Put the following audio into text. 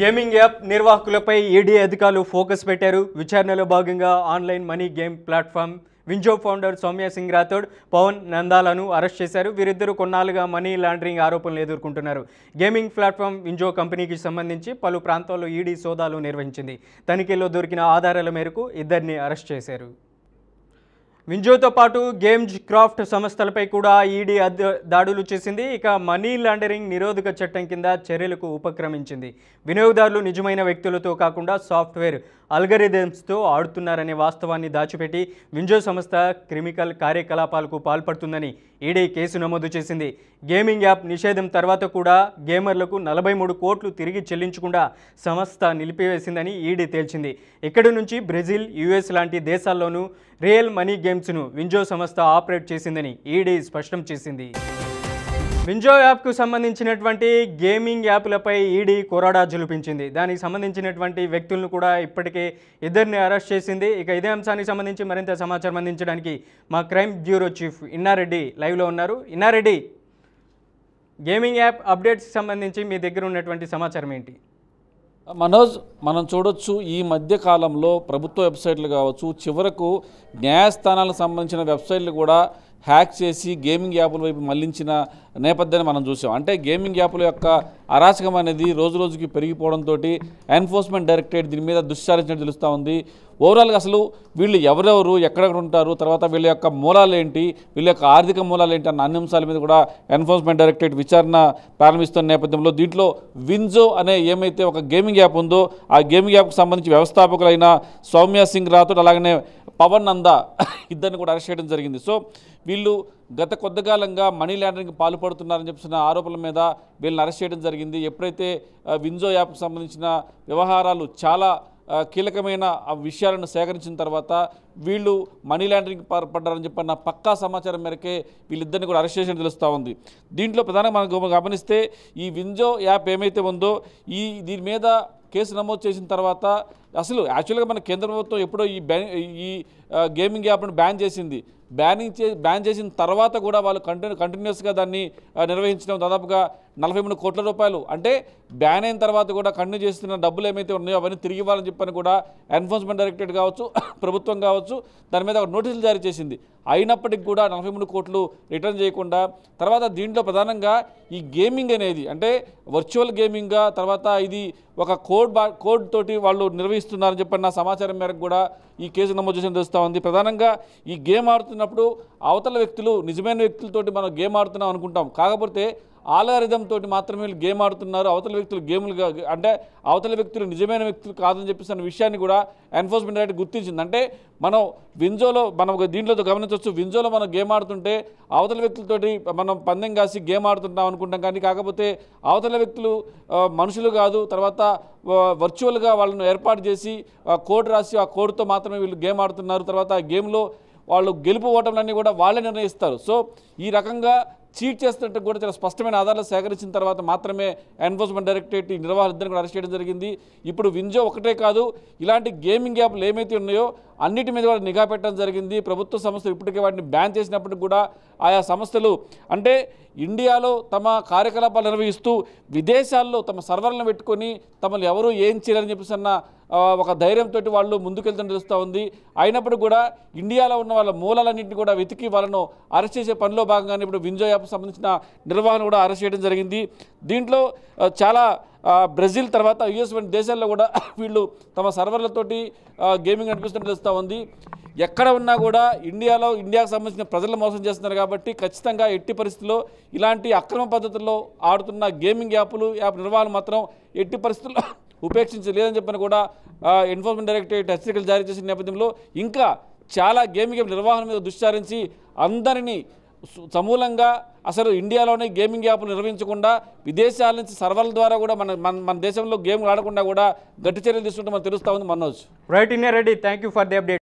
Gaming app నిర్వాహకులపై ED అధికారులు focus పెట్టారు. విచారణలో భాగంగా online money game platform WinZO founder Saumya Singh Rathod, Pawan నందాలను అరెస్ట్ చేశారు. వీరిద్దరూ కొన్నాళ్ళుగా మనీ లాండరింగ్ ఆరోపణలు ఎదుర్కొంటున్నారు. గేమింగ్ ప్లాట్ఫామ్ వింజో కంపెనీకి సంబంధించి పలు ప్రాంతాల్లో ఈడీ సోదాలు నిర్వహించింది. తనిఖీల్లో దొరికిన ఆధారాల మేరకు ఇద్దరిని అరెస్ట్ చేశారు. వింజోతో పాటు గేమ్స్ క్రాఫ్ట్ సంస్థలపై కూడా ఈడీ దాడులు చేసింది. ఇక మనీ లాండరింగ్ నిరోధక చట్టం కింద చర్యలకు ఉపక్రమించింది. వినియోగదారులు నిజమైన వ్యక్తులతో కాకుండా సాఫ్ట్వేర్ అల్గరిథమ్స్తో ఆడుతున్నారనే వాస్తవాన్ని దాచిపెట్టి వింజో సంస్థ క్రిమినల్ కార్యకలాపాలకు పాల్పడుతుందని ఈడీ కేసు నమోదు చేసింది. గేమింగ్ యాప్ నిషేధం తర్వాత కూడా గేమర్లకు 43 కోట్లు తిరిగి చెల్లించకుండా సంస్థ నిలిపివేసిందని ఈడీ తేల్చింది. ఇక్కడి నుంచి బ్రెజిల్, యుఎస్ లాంటి దేశాల్లోనూ రియల్ మనీ గేమ్స్ను వింజో సంస్థ ఆపరేట్ చేసిందని ఈడీ స్పష్టం చేసింది. వింజో యాప్కు సంబంధించినటువంటి గేమింగ్ యాప్లపై ఈడీ కొరడా జులిపించింది. దానికి సంబంధించినటువంటి వ్యక్తులను కూడా ఇప్పటికే ఇద్దరిని అరెస్ట్ చేసింది. ఇక ఇదే అంశానికి సంబంధించి మరింత సమాచారం అందించడానికి మా క్రైమ్ బ్యూరో చీఫ్ ఇన్నారెడ్డి లైవ్లో ఉన్నారు. ఇన్నారెడ్డి, గేమింగ్ యాప్ అప్డేట్స్కి సంబంధించి మీ దగ్గర ఉన్నటువంటి సమాచారం ఏంటి? మనోజ్, మనం చూడొచ్చు ఈ మధ్య కాలంలో ప్రభుత్వ వెబ్సైట్లు కావచ్చు, చివరకు న్యాయస్థానాలకు సంబంధించిన వెబ్సైట్లు కూడా హ్యాక్ చేసి గేమింగ్ యాప్ల వైపు మళ్లించిన నేపథ్యాన్ని మనం చూసాం. అంటే గేమింగ్ యాప్ల యొక్క అరాచకం అనేది రోజు రోజుకి పెరిగిపోవడంతో ఎన్ఫోర్స్మెంట్ డైరెక్టరేట్ దీని మీద దుశ్చారించినట్టు తెలుస్తూ ఉంది. ఓవరాల్గా అసలు వీళ్ళు ఎవరెవరు, ఎక్కడెక్కడ ఉంటారు, తర్వాత వీళ్ళ యొక్క మూలాలు ఏంటి, వీళ్ళ యొక్క ఆర్థిక మూలాలు ఏంటి అన్న అన్ని అంశాల మీద కూడా ఎన్ఫోర్స్మెంట్ డైరెక్టరేట్ విచారణ ప్రారంభిస్తున్న నేపథ్యంలో దీంట్లో వింజో అనే ఏమైతే ఒక గేమింగ్ యాప్ ఉందో ఆ గేమింగ్ యాప్కి సంబంధించి వ్యవస్థాపకులైన సౌమ్య సింగ్ రాథోడ్ అలాగనే పవన్ నందా ఇద్దరిని కూడా అరెస్ట్ చేయడం జరిగింది. సో వీళ్ళు గత కొద్దికాలంగా మనీ లాండరింగ్కి పాల్పడుతున్నారని చెప్పిన ఆరోపణల మీద వీళ్ళని అరెస్ట్ చేయడం జరిగింది. ఎప్పుడైతే వింజో యాప్కి సంబంధించిన వ్యవహారాలు చాలా కీలకమైన విషయాలను సేకరించిన తర్వాత వీళ్ళు మనీ లాండరింగ్ పడ్డారని చెప్పన్న పక్కా సమాచారం మేరకే వీళ్ళిద్దరిని కూడా అరెస్ట్ చేసినట్టు తెలుస్తూ ఉంది. దీంట్లో ప్రధానంగా మనం గమనిస్తే ఈ వింజో యాప్ ఏమైతే ఉందో దీని మీద కేసు నమోదు చేసిన తర్వాత అసలు యాక్చువల్గా మన కేంద్ర ప్రభుత్వం ఎప్పుడో ఈ గేమింగ్ యాప్ను బ్యాన్ చేసింది. బ్యాన్ చేసిన తర్వాత కూడా వాళ్ళు కంటిన్యూస్గా దాన్ని నిర్వహించడం దాదాపుగా 43 కోట్ల రూపాయలు, అంటే బ్యాన్ అయిన తర్వాత కూడా కంటిన్యూ చేస్తున్న డబ్బులు ఏమైతే ఉన్నాయో అవన్నీ తిరిగి ఇవ్వాలని చెప్పని కూడా ఎన్ఫోర్స్మెంట్ డైరెక్టరేట్ కావచ్చు, ప్రభుత్వం కావచ్చు దాని మీద ఒక నోటీసులు జారీ చేసింది. అయినప్పటికీ కూడా 43 కోట్లు రిటర్న్ చేయకుండా తర్వాత దీంట్లో ప్రధానంగా ఈ గేమింగ్ అనేది అంటే వర్చువల్ గేమింగ్గా తర్వాత ఇది ఒక కోడ్ తోటి వాళ్ళు నిర్వహిస్తున్నారని చెప్పిన సమాచారం మేరకు కూడా ఈ కేసు నమోదు చేసిన తెలుస్తూ ఉంది. ప్రధానంగా ఈ గేమ్ ఆడుతున్నప్పుడు అవతల వ్యక్తులు నిజమైన వ్యక్తులతోటి మనం గేమ్ ఆడుతున్నాం అనుకుంటాం, కాకపోతే ఆల్గారిథం తోటి మాత్రమే వీళ్ళు గేమ్ ఆడుతున్నారు, అవతల వ్యక్తులు గేములుగా అంటే అవతల వ్యక్తులు నిజమైన వ్యక్తులు కాదని చెప్పేసి అన్న విషయాన్ని కూడా ఎన్ఫోర్స్మెంట్ డైరెక్టరేట్ గుర్తించింది. అంటే మనం వింజోలో దీంట్లో గమనించవచ్చు, వింజోలో మనం గేమ్ ఆడుతుంటే అవతల వ్యక్తులతోటి మనం పందెం కాసి గేమ్ ఆడుతుంటాం అనుకుంటాం, కానీ కాకపోతే అవతల వ్యక్తులు మనుషులు కాదు, తర్వాత వర్చువల్గా వాళ్ళను ఏర్పాటు చేసి కోడ్ రాసి ఆ కోడ్తో మాత్రమే వీళ్ళు గేమ్ ఆడుతున్నారు, తర్వాత ఆ గేమ్లో వాళ్ళు గెలుపు ఓటములన్నీ కూడా వాళ్ళే నిర్ణయిస్తారు. సో ఈ రకంగా చీట్ చేస్తున్నట్టు కూడా చాలా స్పష్టమైన ఆధారాలు సేకరించిన తర్వాత మాత్రమే ఎన్ఫోర్స్మెంట్ డైరెక్టరేట్ ఈ నిర్వాహకులను కూడా అరెస్ట్ చేయడం జరిగింది. ఇప్పుడు వింజో ఒకటే కాదు, ఇలాంటి గేమింగ్ యాప్లు ఏమైతే ఉన్నాయో అన్నిటి మీద కూడా నిఘా పెట్టడం జరిగింది. ప్రభుత్వ సంస్థలు ఇప్పటికే వాటిని బ్యాన్ చేసినప్పటికి కూడా ఆయా సంస్థలు అంటే ఇండియాలో తమ కార్యకలాపాలు నిర్వహిస్తూ విదేశాల్లో తమ సర్వర్లను పెట్టుకొని తమను ఎవరు ఏం చేయాలని చెప్పేసి అన్న ఒక ధైర్యంతో వాళ్ళు ముందుకెళ్తూ తెలుస్తూ ఉంది. అయినప్పుడు కూడా ఇండియాలో ఉన్న వాళ్ళ మూలాలన్నింటినీ కూడా వెతికి వాళ్ళను అరెస్ట్ చేసే పనిలో భాగంగానే ఇప్పుడు వింజో యాప్ సంబంధించిన నిర్వహణ కూడా అరెస్ట్ చేయడం జరిగింది. దీంట్లో చాలా బ్రెజిల్ తర్వాత యుఎస్ వంటి దేశాల్లో కూడా వీళ్ళు తమ సర్వర్లతోటి గేమింగ్ నడిపిస్తున్నట్టు తెలుస్తూ ఉంది. ఎక్కడ ఉన్నా కూడా ఇండియాకు సంబంధించిన ప్రజలు మోసం చేస్తున్నారు కాబట్టి ఖచ్చితంగా ఎట్టి పరిస్థితుల్లో ఇలాంటి అక్రమ పద్ధతుల్లో ఆడుతున్న గేమింగ్ యాప్ నిర్వహణ మాత్రం ఎట్టి పరిస్థితుల్లో ఉపేక్షించలేదని చెప్పని కూడా ఎన్ఫోర్స్మెంట్ డైరెక్టరేట్ హెచ్చరికలు జారీ చేసిన నేపథ్యంలో ఇంకా చాలా గేమింగ్ యాప్ నిర్వహణ మీద దుశ్చారించి అందరినీ సమూలంగా అసలు ఇండియాలోనే గేమింగ్ యాప్లు నిర్వహించకుండా విదేశాల నుంచి సర్వర్ల ద్వారా కూడా మన దేశంలో గేమ్లు ఆడకుండా కూడా గట్టి చర్యలు తీసుకుంటే మనకు తెలుస్తూ ఉంది. Manoj, right Inna Reddy, thank you for the update.